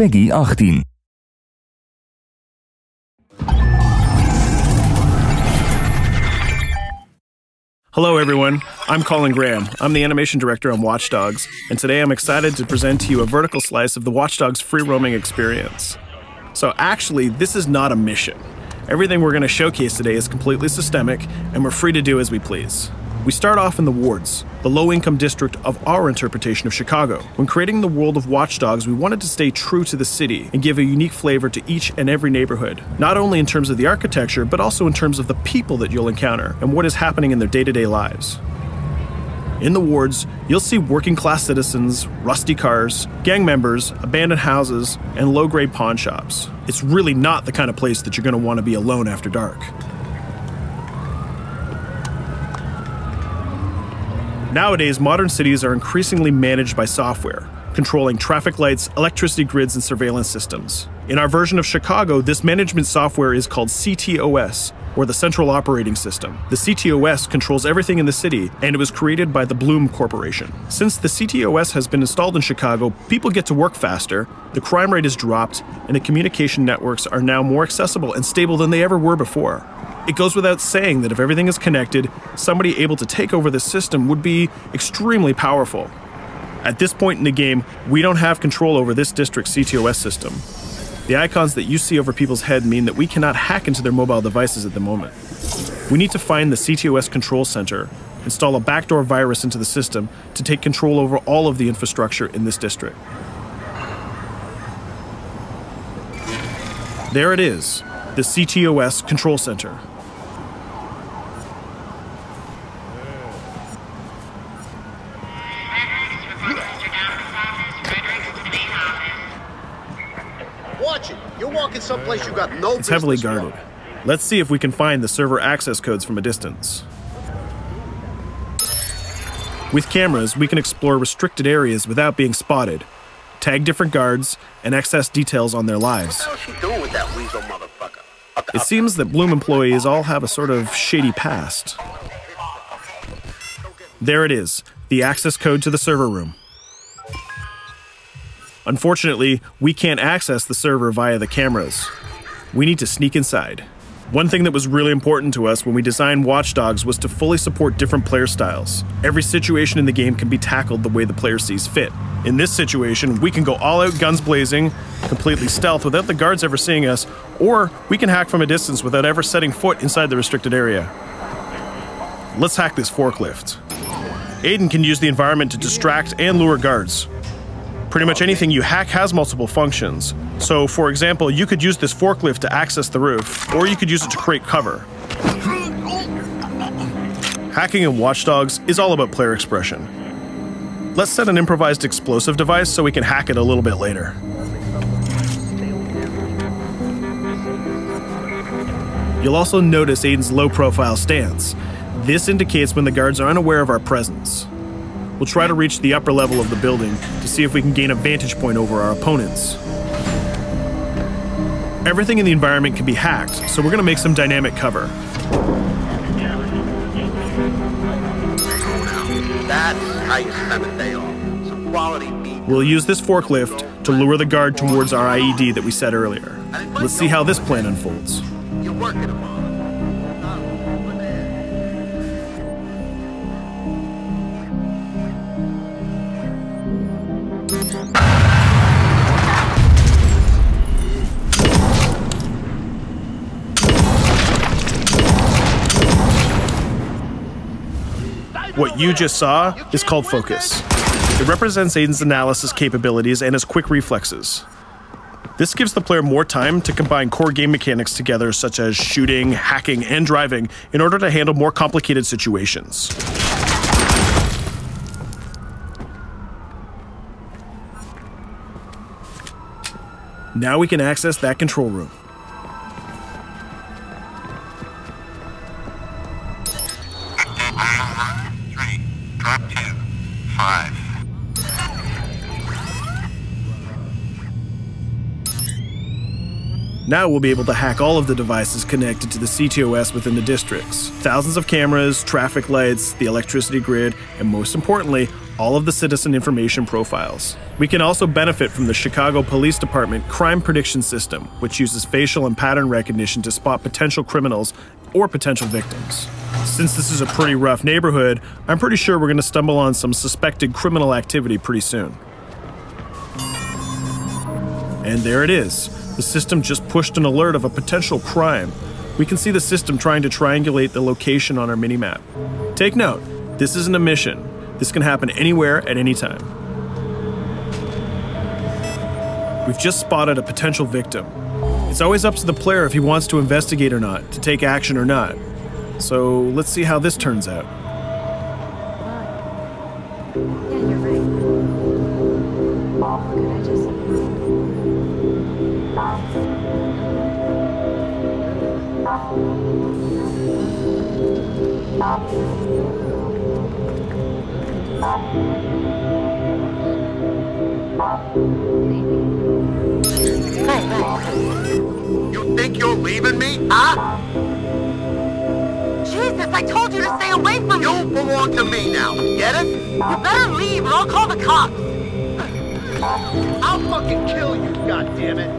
Peggy 18. Hello everyone, I'm Colin Graham. I'm the animation director on Watch Dogs, and today I'm excited to present to you a vertical slice of the Watch Dogs free roaming experience. So actually, this is not a mission. Everything we're going to showcase today is completely systemic, and we're free to do as we please. We start off in the wards, the low-income district of our interpretation of Chicago. When creating the world of Watch Dogs, we wanted to stay true to the city and give a unique flavor to each and every neighborhood, not only in terms of the architecture, but also in terms of the people that you'll encounter and what is happening in their day-to-day lives. In the wards, you'll see working-class citizens, rusty cars, gang members, abandoned houses, and low-grade pawn shops. It's really not the kind of place that you're going to want to be alone after dark. Nowadays, modern cities are increasingly managed by software, controlling traffic lights, electricity grids, and surveillance systems. In our version of Chicago, this management software is called CTOS, or the Central Operating System. The CTOS controls everything in the city, and it was created by the Bloom Corporation. Since the CTOS has been installed in Chicago, people get to work faster, the crime rate is dropped, and the communication networks are now more accessible and stable than they ever were before. It goes without saying that if everything is connected, somebody able to take over the system would be extremely powerful. At this point in the game, we don't have control over this district's CTOS system. The icons that you see over people's head mean that we cannot hack into their mobile devices at the moment. We need to find the CTOS control center, install a backdoor virus into the system to take control over all of the infrastructure in this district. There it is, the CTOS control center. Watch it. You're walking someplace you got no business. It's heavily guarded. Let's see if we can find the server access codes from a distance. With cameras, we can explore restricted areas without being spotted, tag different guards, and access details on their lives. What the hell is she doing with that weasel motherfucker? It seems that Bloom employees all have a sort of shady past. There it is, the access code to the server room. Unfortunately, we can't access the server via the cameras. We need to sneak inside. One thing that was really important to us when we designed Watch Dogs was to fully support different player styles. Every situation in the game can be tackled the way the player sees fit. In this situation, we can go all out guns blazing, completely stealth without the guards ever seeing us, or we can hack from a distance without ever setting foot inside the restricted area. Let's hack this forklift. Aiden can use the environment to distract and lure guards. Pretty much anything you hack has multiple functions. So, for example, you could use this forklift to access the roof, or you could use it to create cover. Hacking in Watch Dogs is all about player expression. Let's set an improvised explosive device so we can hack it a little bit later. You'll also notice Aiden's low-profile stance. This indicates when the guards are unaware of our presence. We'll try to reach the upper level of the building to see if we can gain a vantage point over our opponents. Everything in the environment can be hacked, so we're going to make some dynamic cover. That's how you spend a day off. Some quality meat. We'll use this forklift to lure the guard towards our IED that we set earlier. Let's see how this plan unfolds. You're working them on. What you just saw is called focus. It represents Aiden's analysis capabilities and his quick reflexes. This gives the player more time to combine core game mechanics together, such as shooting, hacking, and driving, in order to handle more complicated situations. Now we can access that control room. Drop 2, 5. Now we'll be able to hack all of the devices connected to the CTOS within the districts. Thousands of cameras, traffic lights, the electricity grid, and most importantly, all of the citizen information profiles. We can also benefit from the Chicago Police Department crime prediction system, which uses facial and pattern recognition to spot potential criminals or potential victims. Since this is a pretty rough neighborhood, I'm pretty sure we're going to stumble on some suspected criminal activity pretty soon. And there it is. The system just pushed an alert of a potential crime. We can see the system trying to triangulate the location on our minimap. Take note, this isn't a mission. This can happen anywhere at any time. We've just spotted a potential victim. It's always up to the player if he wants to investigate or not, to take action or not. So let's see how this turns out. Yeah, you're right. Could I just... You think you're leaving me? Huh? Jesus, I told you to stay away from me! You belong to me now. Get it? You better leave or I'll call the cops! I'll fucking kill you, goddammit!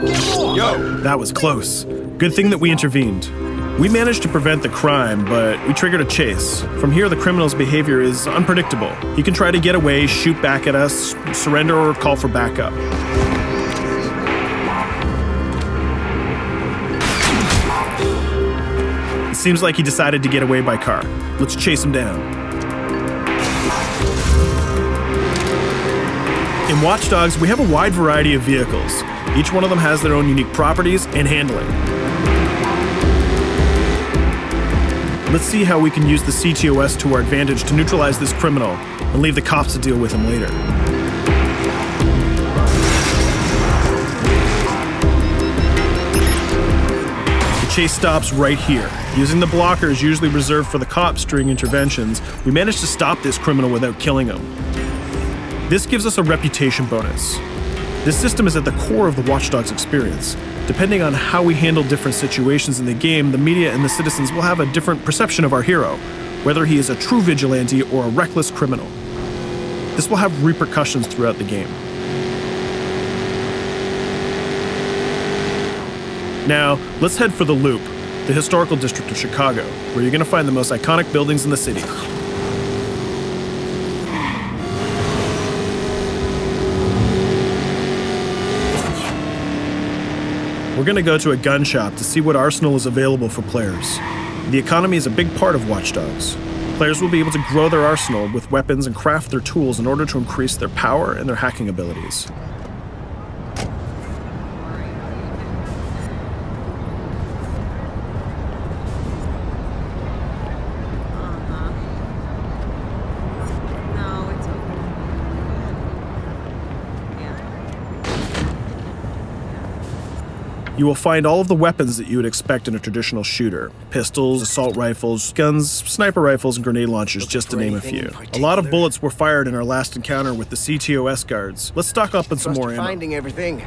Get off! Yo, that was close. Good thing that we intervened. We managed to prevent the crime, but we triggered a chase. From here, the criminal's behavior is unpredictable. He can try to get away, shoot back at us, surrender, or call for backup. It seems like he decided to get away by car. Let's chase him down. In Watch Dogs, we have a wide variety of vehicles. Each one of them has their own unique properties and handling. Let's see how we can use the CTOS to our advantage to neutralize this criminal and leave the cops to deal with him later. The chase stops right here. Using the blockers usually reserved for the cops during interventions, we managed to stop this criminal without killing him. This gives us a reputation bonus. This system is at the core of the Watch Dogs experience. Depending on how we handle different situations in the game, the media and the citizens will have a different perception of our hero, whether he is a true vigilante or a reckless criminal. This will have repercussions throughout the game. Now, let's head for the Loop, the historical district of Chicago, where you're going to find the most iconic buildings in the city. We're going to go to a gun shop to see what arsenal is available for players. The economy is a big part of Watch Dogs. Players will be able to grow their arsenal with weapons and craft their tools in order to increase their power and their hacking abilities. You will find all of the weapons that you would expect in a traditional shooter. Pistols, assault rifles, guns, sniper rifles, and grenade launchers, just to name a few. A lot of bullets were fired in our last encounter with the CTOS guards. Let's stock up on some more ammo. Finding everything.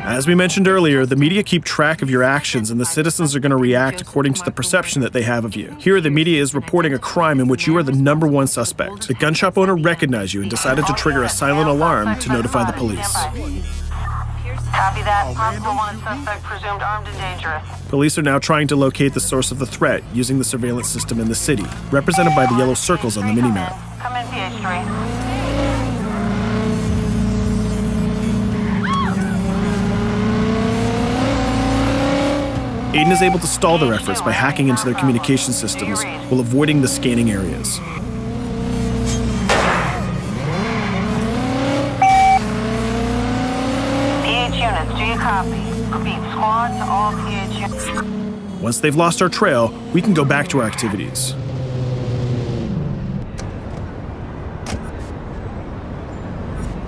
As we mentioned earlier, the media keep track of your actions and the citizens are going to react according to the perception that they have of you. Here, the media is reporting a crime in which you are the #1 suspect. The gun shop owner recognized you and decided to trigger a silent alarm to notify the police. Copy that. Possible one suspect presumed armed and dangerous. Police are now trying to locate the source of the threat using the surveillance system in the city, represented by the yellow circles on the minimap. Come in, PH3. Aiden is able to stall their efforts by hacking into their communication systems while avoiding the scanning areas. PH units, do you copy? Repeat, squad to all PH units. Once they've lost our trail, we can go back to our activities.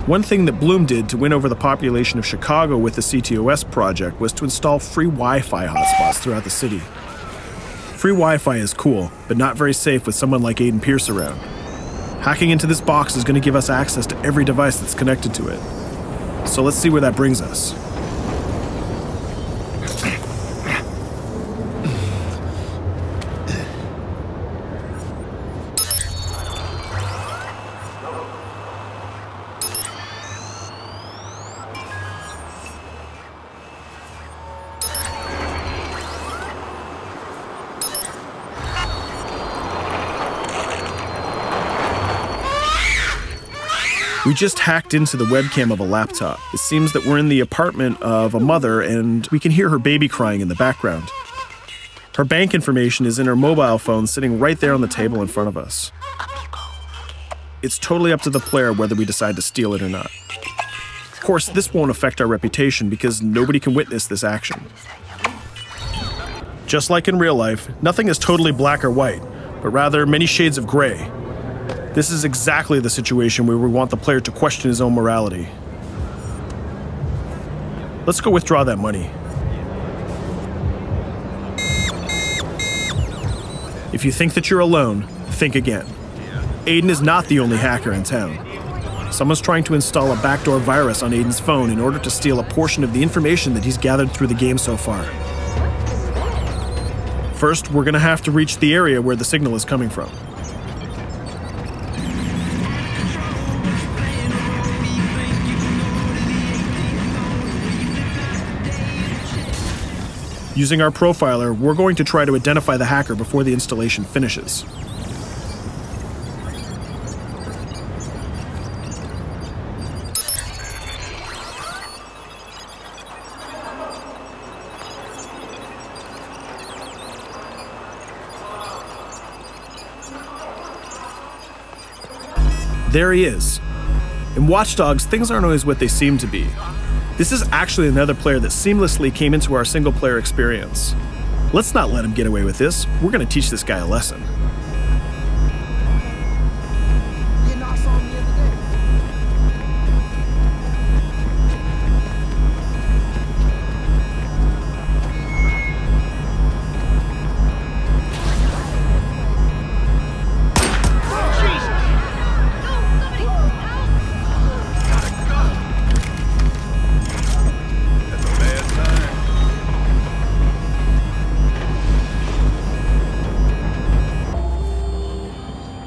One thing that Bloom did to win over the population of Chicago with the CTOS project was to install free Wi-Fi hotspots throughout the city. Free Wi-Fi is cool, but not very safe with someone like Aiden Pierce around. Hacking into this box is going to give us access to every device that's connected to it. So let's see where that brings us. We just hacked into the webcam of a laptop. It seems that we're in the apartment of a mother and we can hear her baby crying in the background. Her bank information is in her mobile phone sitting right there on the table in front of us. It's totally up to the player whether we decide to steal it or not. Of course, this won't affect our reputation because nobody can witness this action. Just like in real life, nothing is totally black or white, but rather many shades of gray. This is exactly the situation where we want the player to question his own morality. Let's go withdraw that money. If you think that you're alone, think again. Aiden is not the only hacker in town. Someone's trying to install a backdoor virus on Aiden's phone in order to steal a portion of the information that he's gathered through the game so far. First, we're gonna have to reach the area where the signal is coming from. Using our profiler, we're going to try to identify the hacker before the installation finishes. There he is. In Watch Dogs, things aren't always what they seem to be. This is actually another player that seamlessly came into our single-player experience. Let's not let him get away with this. We're going to teach this guy a lesson.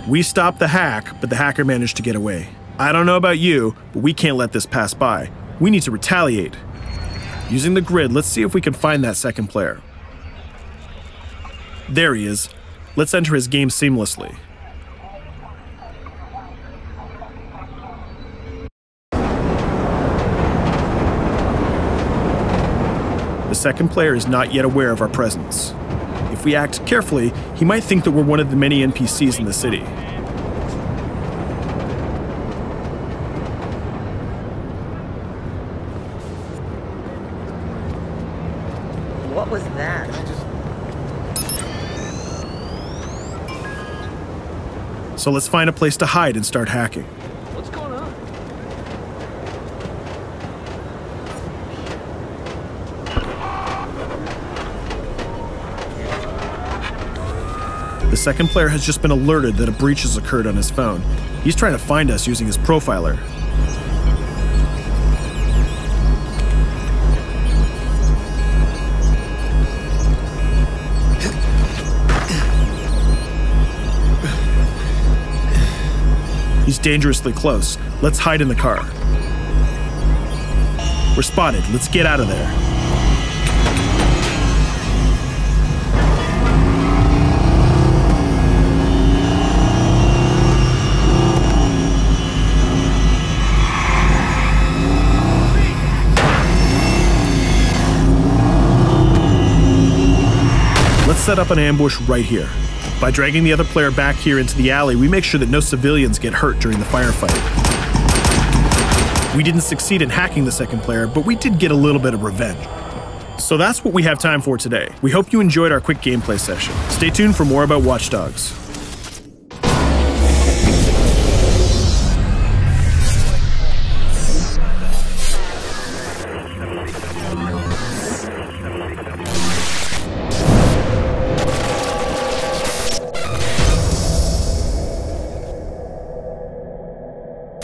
We stopped the hack, but the hacker managed to get away. I don't know about you, but we can't let this pass by. We need to retaliate. Using the grid, let's see if we can find that second player. There he is. Let's enter his game seamlessly. The second player is not yet aware of our presence. If we act carefully, he might think that we're one of the many NPCs in the city. What was that? So let's find a place to hide and start hacking. What's going on? The second player has just been alerted that a breach has occurred on his phone. He's trying to find us using his profiler. He's dangerously close. Let's hide in the car. We're spotted. Let's get out of there. Let's set up an ambush right here. By dragging the other player back here into the alley, we make sure that no civilians get hurt during the firefight. We didn't succeed in hacking the second player, but we did get a little bit of revenge. So that's what we have time for today. We hope you enjoyed our quick gameplay session. Stay tuned for more about Watch Dogs.